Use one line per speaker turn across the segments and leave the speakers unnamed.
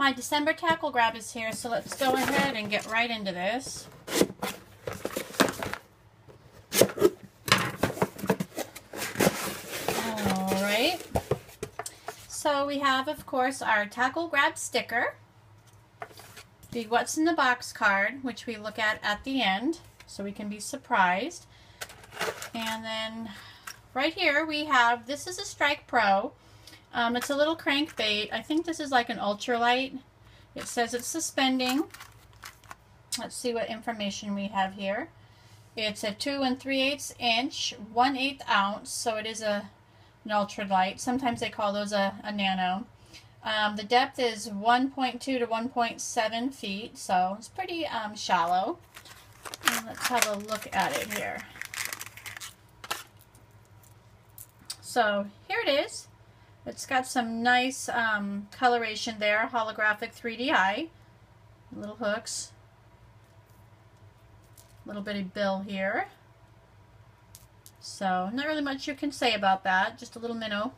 My December tackle grab is here, so let's go ahead and get right into this. Alright, so we have, of course, our tackle grab sticker, the What's in the Box card, which we look at the end, so we can be surprised. And then right here we have, this is a Strike Pro. It's a little crankbait. I think this is like an ultralight. It says it's suspending. Let's see what information we have here. It's a 2 3/8 inch, 1/8 ounce, so it is an ultralight. Sometimes they call those a nano. The depth is 1.2 to 1.7 feet, so it's pretty shallow. And let's have a look at it here. So here it is. It's got some nice coloration there, holographic 3D eye, little hooks, little bitty bill here. So not really much you can say about that, just a little minnow,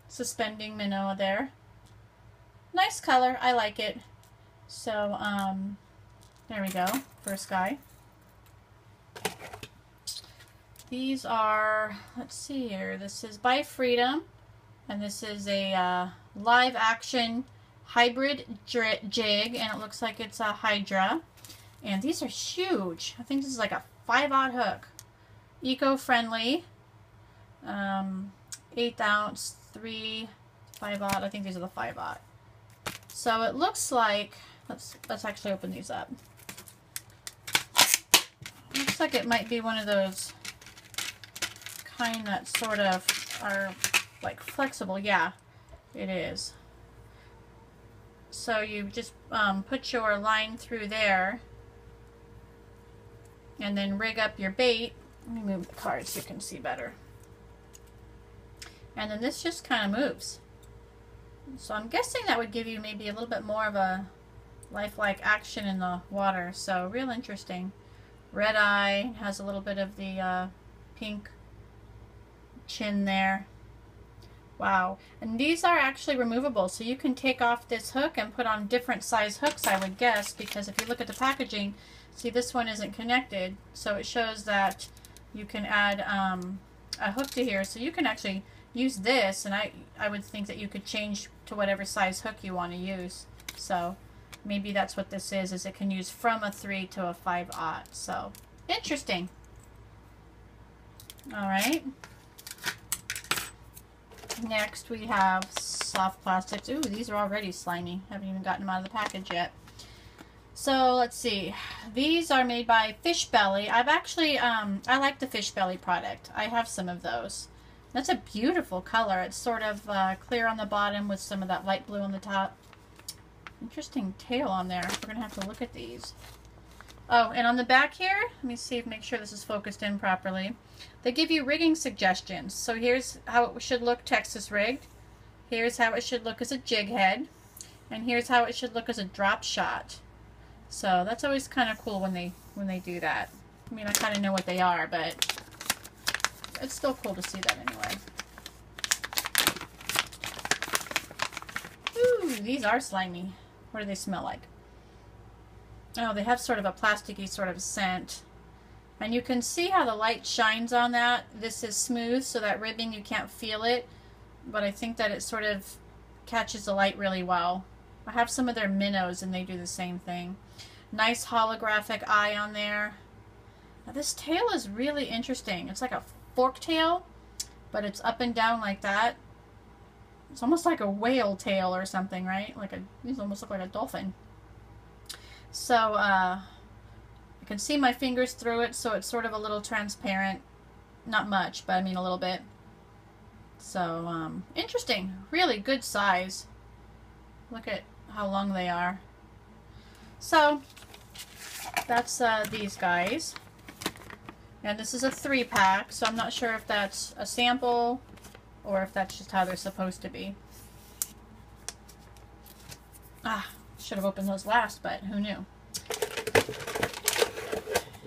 suspending minnow there. Nice color, I like it. So there we go, first guy. These are, let's see here, this is by Freedom. And this is a live action hybrid jig, and it looks like it's a Hydra. And these are huge. I think this is like a 5/0 hook. Eco-friendly. 1/8 ounce, 3, 5/0. I think these are the 5/0. So it looks like, let's actually open these up. Looks like it might be one of those kind that sort of are like flexible. Yeah, it is. So you just put your line through there and then rig up your bait. Let me move the card so you can see better. And then this just kind of moves. So I'm guessing that would give you maybe a little bit more of a lifelike action in the water. So real interesting. Red eye, has a little bit of the pink chin there. Wow. And these are actually removable, so you can take off this hook and put on different size hooks, I would guess, because if you look at the packaging, see this one isn't connected, so it shows that you can add a hook to here, so you can actually use this, and I would think that you could change to whatever size hook you want to use. So maybe that's what this is it can use from a 3 to a 5/0. So interesting. Alright. Next we have soft plastics. Ooh, these are already slimy. Haven't even gotten them out of the package yet. So let's see. These are made by Fishbelly. I've actually, I like the Fishbelly product. I have some of those. That's a beautiful color. It's sort of clear on the bottom with some of that light blue on the top. Interesting tail on there. We're going to have to look at these. Oh, and on the back here, let me see, make sure this is focused in properly. They give you rigging suggestions. So here's how it should look Texas rigged. Here's how it should look as a jig head. And here's how it should look as a drop shot. So that's always kind of cool when they do that. I mean, I kind of know what they are, but it's still cool to see that anyway. Ooh, these are slimy. What do they smell like? Oh, they have sort of a plasticky sort of scent. And you can see how the light shines on that. This is smooth, so that ribbing, you can't feel it. But I think that it sort of catches the light really well. I have some of their minnows, and they do the same thing. Nice holographic eye on there. Now, this tail is really interesting. It's like a fork tail, but it's up and down like that. It's almost like a whale tail or something, right? These almost look like a dolphin. So, I can see my fingers through it, so it's sort of a little transparent. Not much, but I mean a little bit. So, interesting. Really good size. Look at how long they are. So, that's these guys. And this is a 3-pack, so I'm not sure if that's a sample or if that's just how they're supposed to be. Ah, should have opened those last, but who knew?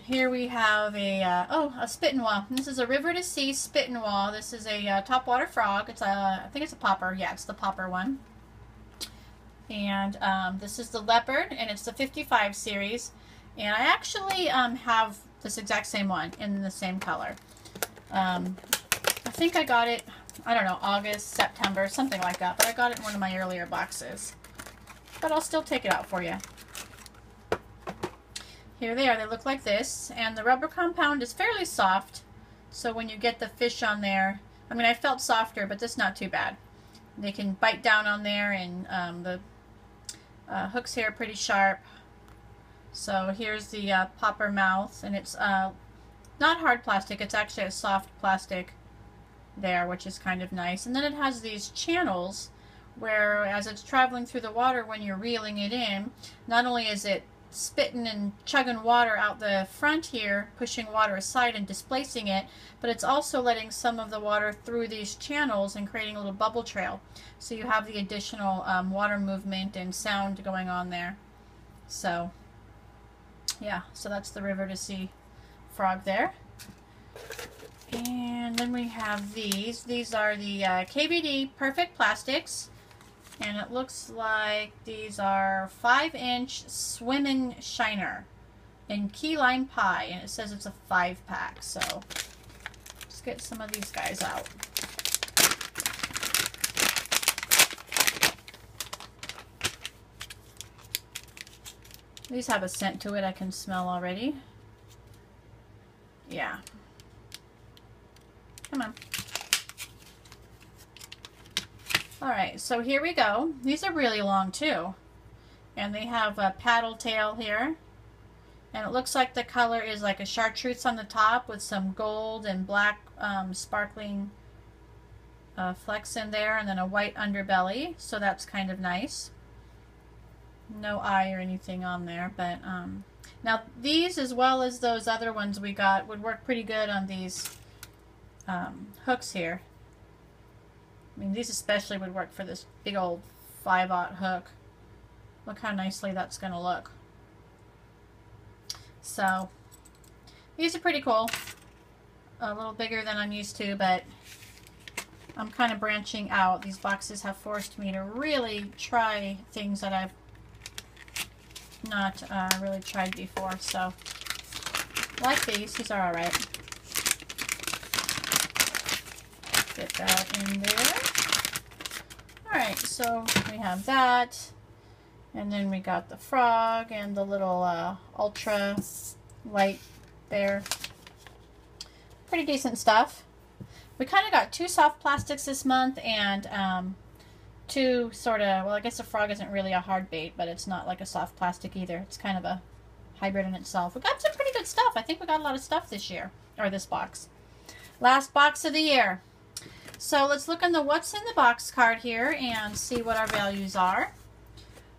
Here we have a spit and wall. This is a River to Sea spit and wall. This is a topwater frog. It's I think it's a popper. Yeah, it's the popper one. And this is the leopard, and it's the 55 series. And I actually have this exact same one in the same color. I think I got it, I don't know, August, September, something like that. But I got it in one of my earlier boxes. But I'll still take it out for you. Here they are. They look like this. And the rubber compound is fairly soft. So when you get the fish on there, I mean, I felt softer, but this is not too bad. They can bite down on there, and the hooks here are pretty sharp. So here's the popper mouth, and it's not hard plastic. It's actually a soft plastic there, which is kind of nice. And then it has these channels where, as it's traveling through the water when you're reeling it in, not only is it spitting and chugging water out the front here, pushing water aside and displacing it, but it's also letting some of the water through these channels and creating a little bubble trail. So you have the additional water movement and sound going on there. So yeah, so that's the River to Sea frog there. And then we have these. These are the KBD Perfect plastics. And it looks like these are 5-inch swimming shiner in key lime pie. And it says it's a 5-pack. So let's get some of these guys out. These have a scent to it I can smell already. Yeah. Come on. Alright, so here we go. These are really long too. And they have a paddle tail here. And it looks like the color is like a chartreuse on the top with some gold and black sparkling flecks in there, and then a white underbelly. So that's kind of nice. No eye or anything on there, but now these, as well as those other ones we got, would work pretty good on these hooks here. I mean, these especially would work for this big old 5/0 hook. Look how nicely that's going to look. So these are pretty cool. A little bigger than I'm used to, but I'm kind of branching out. These boxes have forced me to really try things that I've not really tried before. So I like these. These are alright. Get that in there. Alright, so we have that. And then we got the frog and the little ultra light there. Pretty decent stuff. We kind of got 2 soft plastics this month and 2 sort of, well, I guess the frog isn't really a hard bait, but it's not like a soft plastic either. It's kind of a hybrid in itself. We got some pretty good stuff. I think we got a lot of stuff this year, or this box. Last box of the year. So let's look in the what's in the box card here and see what our values are.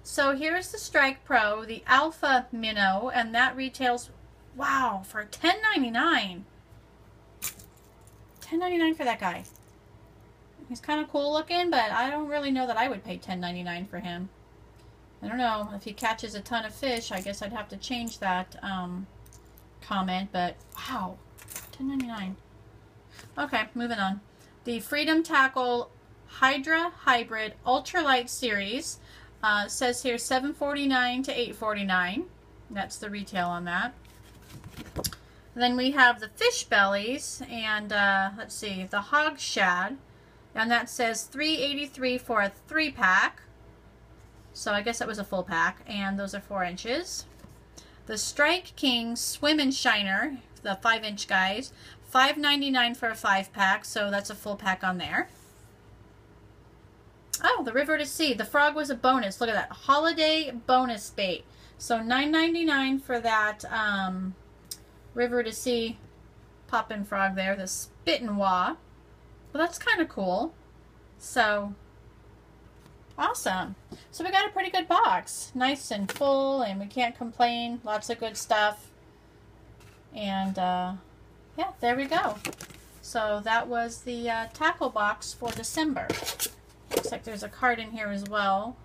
So here's the Strike Pro, the Alpha Minnow, and that retails, wow, for $10.99. $10.99 for that guy. He's kind of cool looking, but I don't really know that I would pay $10.99 for him. I don't know. If he catches a ton of fish, I guess I'd have to change that comment, but wow, $10.99. Okay, moving on. The Freedom Tackle Hydra Hybrid Ultralight Series says here $7.49 to $8.49. That's the retail on that. Then we have the Fishbellies, and let's see, the Hog Shad, and that says $3.83 for a 3-pack. So I guess that was a full pack, and those are 4 inches. The Strike King Swim and Shiner, the 5-inch guys, $5.99 for a 5-pack, so that's a full pack on there. Oh, the River to Sea. The frog was a bonus. Look at that. Holiday bonus bait. So $9.99 for that River to Sea poppin' frog there, the Spittin' Wah. Well, that's kind of cool. So, awesome. So we got a pretty good box. Nice and full, and we can't complain. Lots of good stuff. And, yeah, there we go. So that was the tackle box for December. Looks like there's a card in here as well.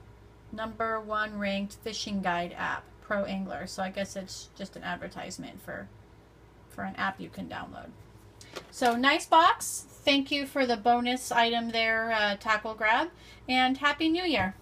#1 ranked fishing guide app, Pro Angler. So I guess it's just an advertisement for an app you can download. So nice box. Thank you for the bonus item there, Tackle Grab, and Happy New Year.